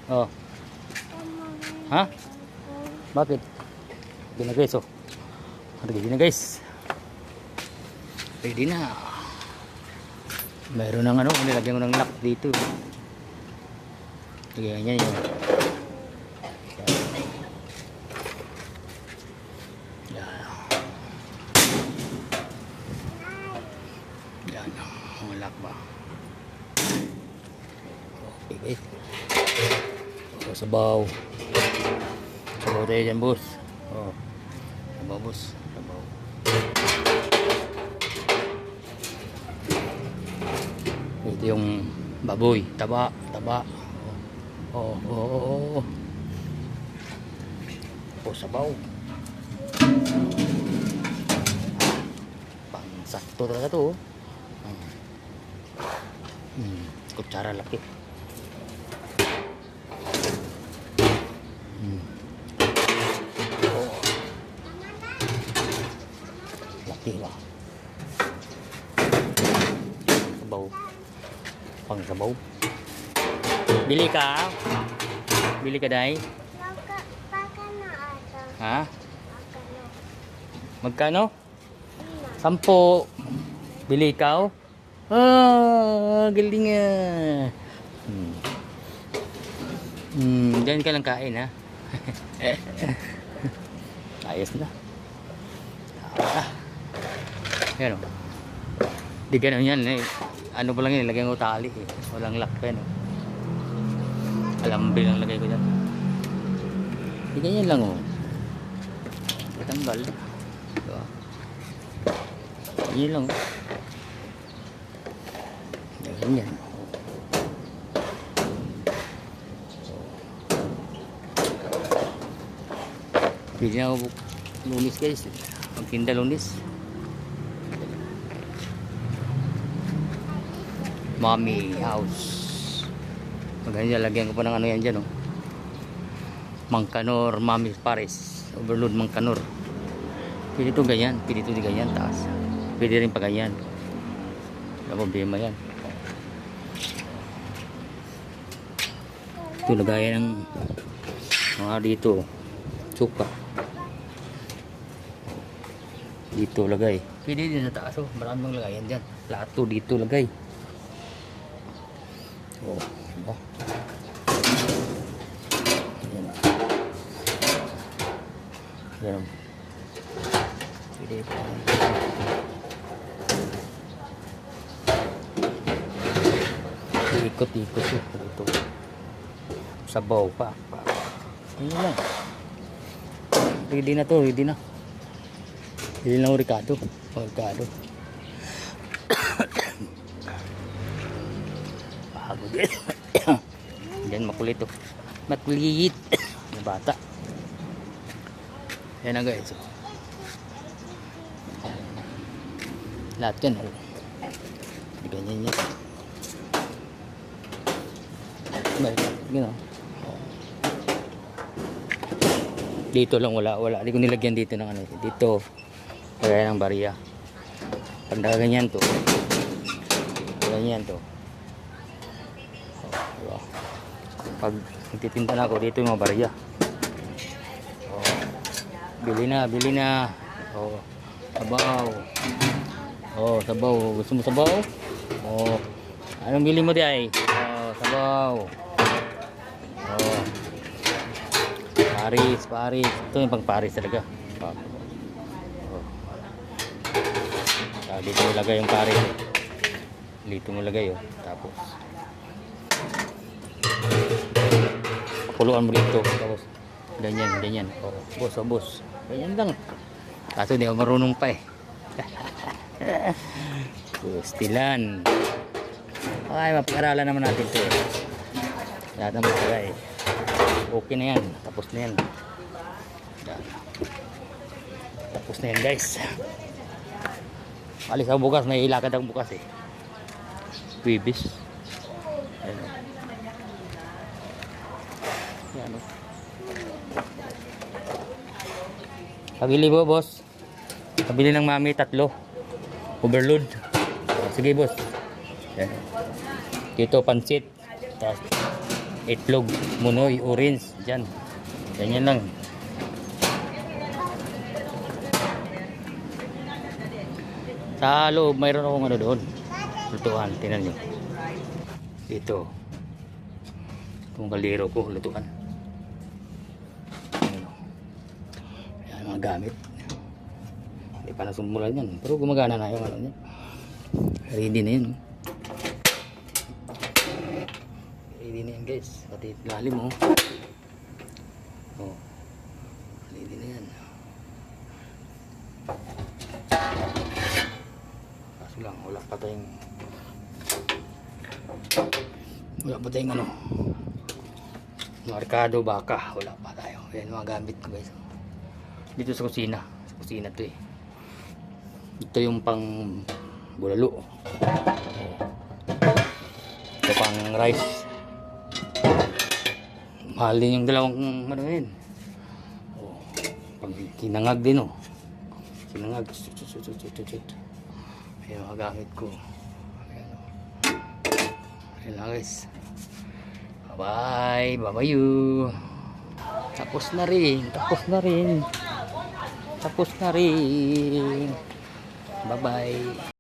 Oh. Ha? Bakit? Ready na guys, oh. Ready na guys. Ready na. Mayroon ng ano, nilagyan ko ng lock dito. Ganyan yun. Yan. Yan. Ang lock ba? Okay guys. O, sabaw. Sabaw tayo dyan, boss. O. Sabaw, boss. Sabaw. Ito yung baboy. Taba. Taba. O. O. O, sabaw. Pangsakto talaga to. Kutsara laki. Laki ba? Sabaw. Pang sabaw. Bili ka? Bili ka, Day? Ha? Magkano? 10. Bili ka? Galing nga. Diyan ka lang kain, ha? Ayos na. Yan, o. Di ganun yan, eh. Ano pa lang yun, lagyan ko tali, eh. Walang lock pa, no? Alambil ang lagay ko dyan. Di ganyan lang, o. Patanggal. Diba? Ganyan lang, o. Ganyan. Pili na ako lunis guys. Magtinda lunis. Mommy house. Maganda, lagyan ko pa ng ano yan dyan, oh. Mangkanor, Mami Paris. Overload Mangkanor. Pwede ito ganyan. Pwede ito di ganyan, taas. Pwede rin pa ganyan. Wala problema yan. Ito lagayan ng mga dito. Suka. Dito lagay. Pwede din sa taas, oh. Maraming lagayan dyan. Plato dito lagay. Oh, diba? Yan. Yan. Pwede pa. Ikot-ikot ito. Sabaw pa. Ano lang. Ready na to, ready na. Ready na Ricardo. Ricardo. Pagod. Yan, makulit to. Makulit. Na bata. Yan na guys. Lahat yan. Ganyan yan. Gano'n. Dito lang wala. Hindi ko nilagyan dito ng ano. Dito. Kaya ng bariya. Pag ganyan to. Ganyan to. Diba? Pag nagtitinda na ako, dito yung mga bariya. Bili na, bili na. Sabaw. Sabaw. Gusto mo sabaw? Anong bili mo di ay? Sabaw. Paris. Ito yung pang Paris talaga. Dito mo lagay yung Paris. Dito mo lagay, oh. Tapos pakuluan mo dito. Tapos ganyan. Boss. Ganyan lang. Kaso hindi ako marunong pa, eh. Stilan. Okay, mapag-aralan naman natin ito, eh. Lahat ng bagay. Okay na yan. Tapos na yan. Tapos na yan, guys. Alis ako bukas. May ilakad ako bukas, eh. Bibis. Ayan. Yan, oh. Pagili mo, boss. Pabili ng mami 3. Overload. Sige, boss. Yan. Dito pansit. Tapos itlog, munoy, orange, dyan. Ganyan lang. Sa loob, mayroon akong ano doon. Lutuan, tingnan nyo. Dito. Itong kaldero ko, lutuan. Ayan, ayan mga gamit. Hindi pa nasumulan yan. Pero gumagana na yung ano niya. Ready na yun. Ready na yan guys. Pati lalim oh. Oh. Ready na yan. Kaso lang, wala pa tayong ano markado baka. Wala pa tayo. Ayan mga gamit ko guys. Dito sa kusina. Sa kusina to eh. Ito yung pang bulalo. Ito pang rice. Mahal din yung dalawang ano yun. Oh, pang kinangag din oh. Kinangag. Ayan mga gamit ko. Ayan oh. Ayan lang guys. Bye bye. Bye bye you. Tapos na rin. Tapos na rin. Tapos na rin. Bye bye.